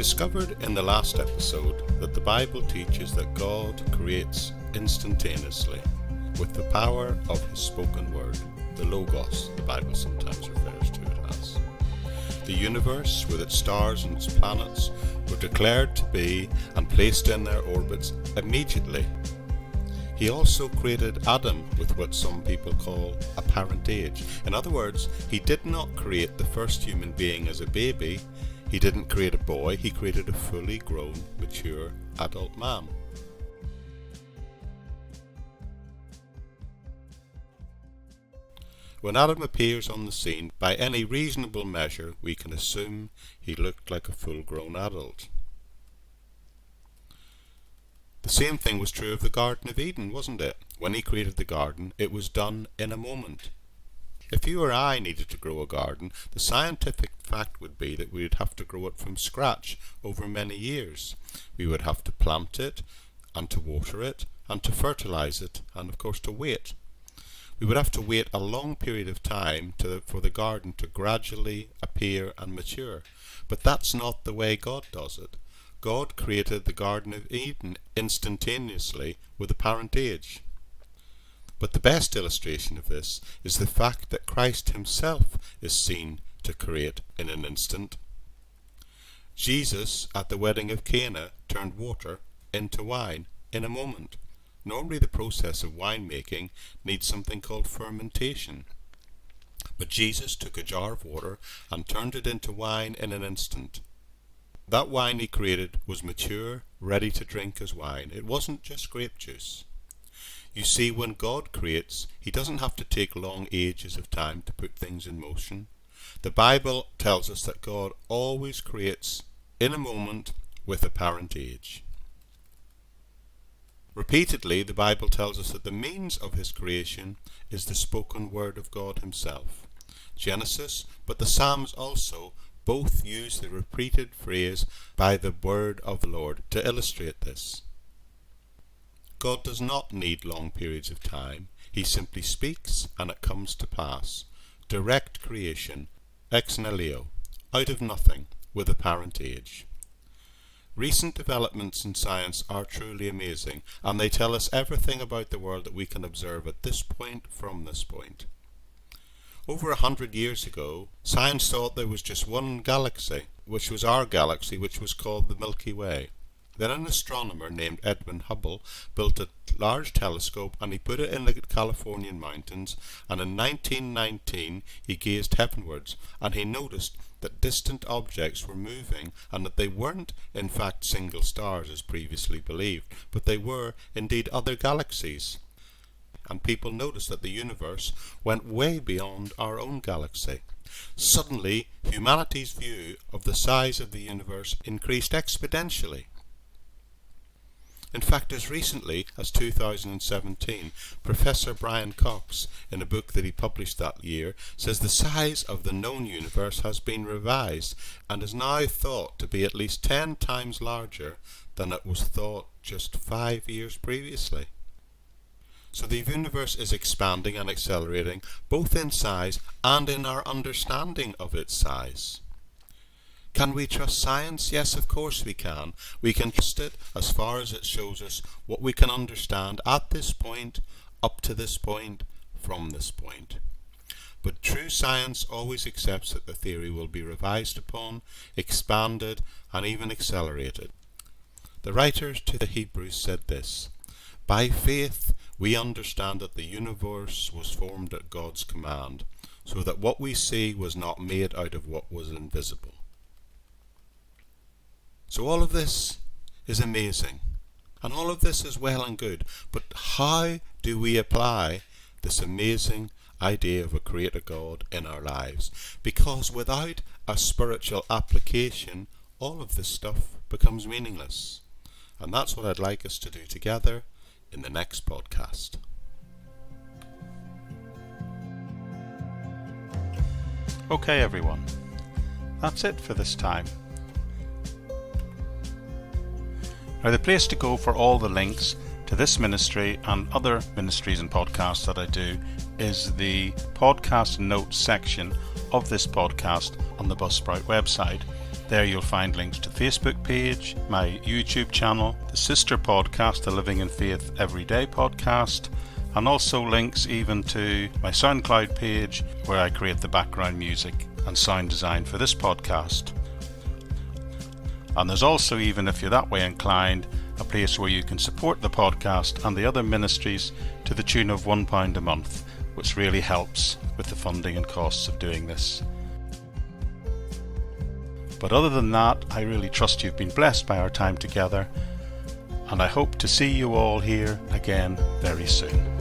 discovered in the last episode that the Bible teaches that God creates instantaneously with the power of His spoken word, the Logos, the Bible sometimes refers to it as. The universe, with its stars and its planets, were declared to be and placed in their orbits immediately. He also created Adam with what some people call a parentage. In other words, He did not create the first human being as a baby. He didn't create a boy. He created a fully grown, mature, adult man. When Adam appears on the scene, by any reasonable measure, we can assume he looked like a full-grown adult. The same thing was true of the Garden of Eden, wasn't it? When He created the garden, it was done in a moment. If you or I needed to grow a garden, the scientific fact would be that we would have to grow it from scratch over many years. We would have to plant it, and to water it, and to fertilize it, and of course to wait. We would have to wait a long period of time for the garden to gradually appear and mature. But that's not the way God does it. God created the Garden of Eden instantaneously with a parentage. But the best illustration of this is the fact that Christ Himself is seen to create in an instant. Jesus, at the wedding of Cana, turned water into wine in a moment. Normally the process of winemaking needs something called fermentation. But Jesus took a jar of water and turned it into wine in an instant. That wine He created was mature, ready to drink as wine. It wasn't just grape juice. You see, when God creates, He doesn't have to take long ages of time to put things in motion. The Bible tells us that God always creates in a moment with a parentage. Repeatedly, the Bible tells us that the means of His creation is the spoken word of God Himself. Genesis, but the Psalms also, both use the repeated phrase, by the word of the Lord, to illustrate this. God does not need long periods of time. He simply speaks and it comes to pass. Direct creation, ex nihilo, out of nothing, with a parentage. Recent developments in science are truly amazing, and they tell us everything about the world that we can observe at this point from this point. Over 100 years ago, science thought there was just one galaxy, which was our galaxy, which was called the Milky Way. Then an astronomer named Edwin Hubble built a large telescope and he put it in the Californian mountains, and in 1919 he gazed heavenwards and he noticed that distant objects were moving and that they weren't in fact single stars as previously believed, but they were indeed other galaxies. And people noticed that the universe went way beyond our own galaxy. Suddenly, humanity's view of the size of the universe increased exponentially. In fact, as recently as 2017, Professor Brian Cox, in a book that he published that year, says the size of the known universe has been revised and is now thought to be at least 10 times larger than it was thought just 5 years previously. So the universe is expanding and accelerating, both in size and in our understanding of its size. Can we trust science? Yes, of course we can. We can trust it as far as it shows us what we can understand at this point, up to this point, from this point. But true science always accepts that the theory will be revised upon, expanded, and even accelerated. The writer to the Hebrews said this: "By faith we understand that the universe was formed at God's command, so that what we see was not made out of what was invisible." So all of this is amazing, and all of this is well and good, but how do we apply this amazing idea of a creator God in our lives? Because without a spiritual application, all of this stuff becomes meaningless. And that's what I'd like us to do together in the next podcast. Okay everyone, that's it for this time. Now the place to go for all the links to this ministry and other ministries and podcasts that I do is the podcast notes section of this podcast on the Buzzsprout website. There you'll find links to the Facebook page, my YouTube channel, the sister podcast, the Living in Faith Everyday podcast, and also links even to my SoundCloud page where I create the background music and sound design for this podcast. And there's also, even if you're that way inclined, a place where you can support the podcast and the other ministries to the tune of £1 a month, which really helps with the funding and costs of doing this. But other than that, I really trust you've been blessed by our time together, and I hope to see you all here again very soon.